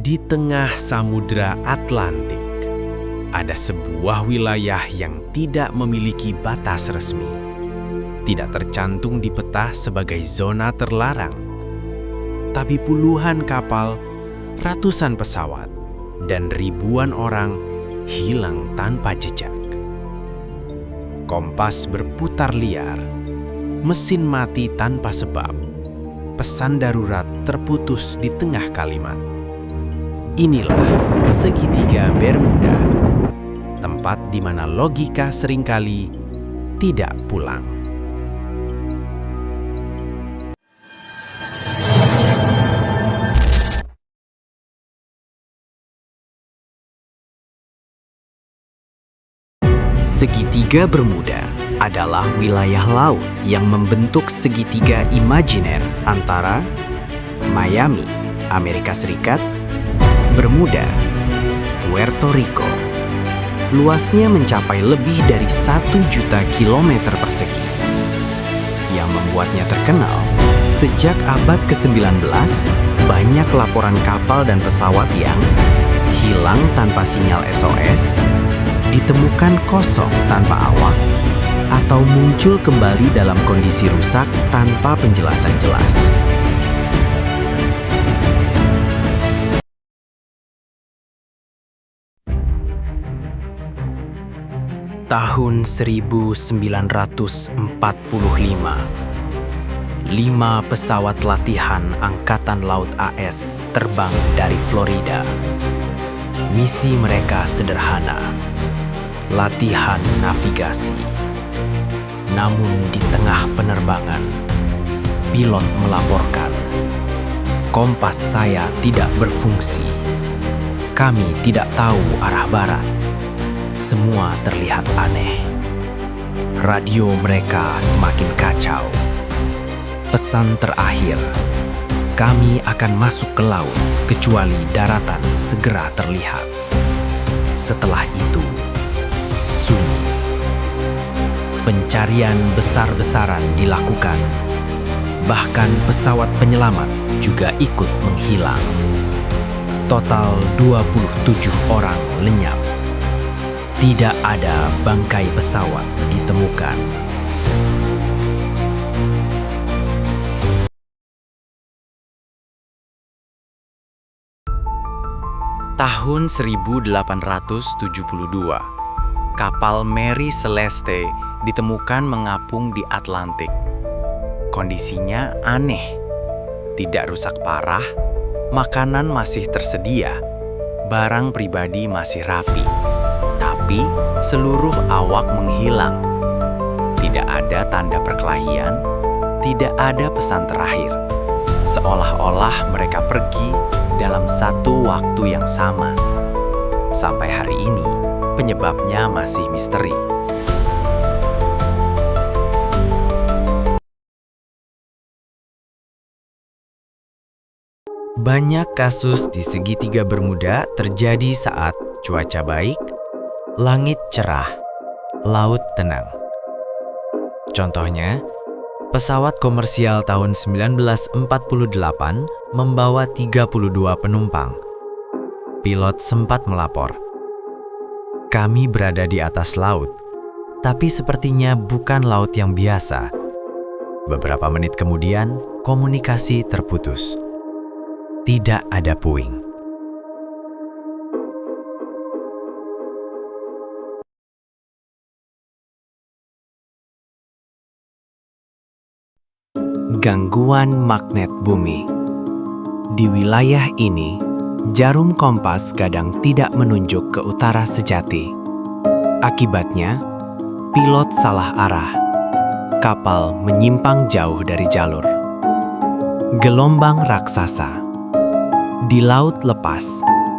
Di tengah Samudra Atlantik, ada sebuah wilayah yang tidak memiliki batas resmi, tidak tercantung di peta sebagai zona terlarang. Tapi puluhan kapal, ratusan pesawat, dan ribuan orang hilang tanpa jejak. Kompas berputar liar, mesin mati tanpa sebab, pesan darurat terputus di tengah kalimat. Inilah segitiga Bermuda, tempat di mana logika seringkali tidak pulang. Segitiga Bermuda adalah wilayah laut yang membentuk segitiga imajiner antara Miami, Amerika Serikat, Bermuda, Puerto Rico. Luasnya mencapai lebih dari 1 juta kilometer persegi. Yang membuatnya terkenal, sejak abad ke-19, banyak laporan kapal dan pesawat yang hilang tanpa sinyal SOS, ditemukan kosong tanpa awak, atau muncul kembali dalam kondisi rusak tanpa penjelasan jelas. Tahun 1945, 5 pesawat latihan Angkatan Laut AS terbang dari Florida. Misi mereka sederhana, latihan navigasi. Namun di tengah penerbangan, pilot melaporkan, kompas saya tidak berfungsi. Kami tidak tahu arah barat. Semua terlihat aneh. Radio mereka semakin kacau. Pesan terakhir, kami akan masuk ke laut kecuali daratan segera terlihat. Setelah itu, sunyi. Pencarian besar-besaran dilakukan. Bahkan pesawat penyelamat juga ikut menghilang. Total 27 orang lenyap. Tidak ada bangkai pesawat ditemukan. Tahun 1872, kapal Mary Celeste ditemukan mengapung di Atlantik. Kondisinya aneh, tidak rusak parah, makanan masih tersedia, barang pribadi masih rapi. Tapi seluruh awak menghilang. Tidak ada tanda perkelahian, tidak ada pesan terakhir. Seolah-olah mereka pergi dalam satu waktu yang sama. Sampai hari ini, penyebabnya masih misteri. Banyak kasus di segitiga Bermuda terjadi saat cuaca baik, langit cerah, laut tenang. Contohnya, pesawat komersial tahun 1948 membawa 32 penumpang. Pilot sempat melapor, "Kami berada di atas laut, tapi sepertinya bukan laut yang biasa." Beberapa menit kemudian, komunikasi terputus. Tidak ada puing. Gangguan magnet bumi. Di wilayah ini, jarum kompas kadang tidak menunjuk ke utara sejati. Akibatnya, pilot salah arah. Kapal menyimpang jauh dari jalur. Gelombang raksasa. Di laut lepas,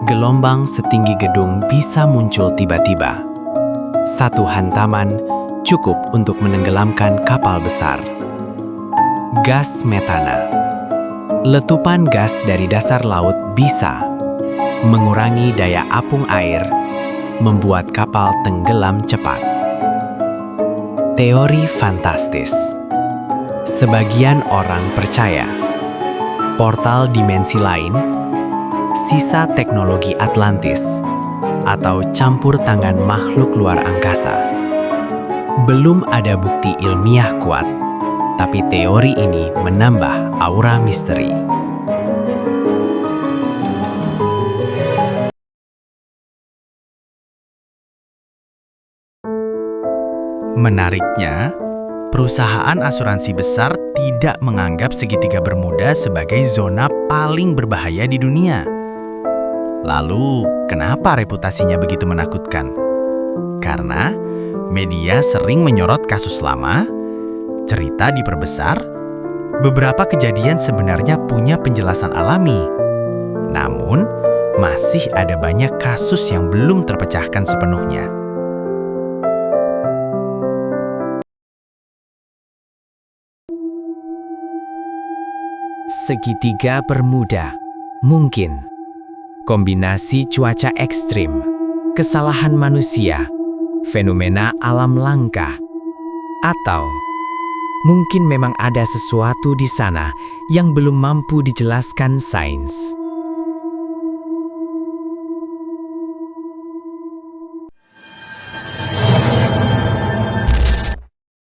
gelombang setinggi gedung bisa muncul tiba-tiba. Satu hantaman cukup untuk menenggelamkan kapal besar. Gas metana. Letupan gas dari dasar laut bisa mengurangi daya apung air, membuat kapal tenggelam cepat. Teori fantastis. Sebagian orang percaya portal dimensi lain, sisa teknologi Atlantis, atau campur tangan makhluk luar angkasa. Belum ada bukti ilmiah kuat, tapi teori ini menambah aura misteri. Menariknya, perusahaan asuransi besar tidak menganggap segitiga Bermuda sebagai zona paling berbahaya di dunia. Lalu, kenapa reputasinya begitu menakutkan? Karena media sering menyorot kasus lama, cerita diperbesar, beberapa kejadian sebenarnya punya penjelasan alami. Namun, masih ada banyak kasus yang belum terpecahkan sepenuhnya. Segitiga Bermuda mungkin kombinasi cuaca ekstrim, kesalahan manusia, fenomena alam langka, atau mungkin memang ada sesuatu di sana yang belum mampu dijelaskan sains.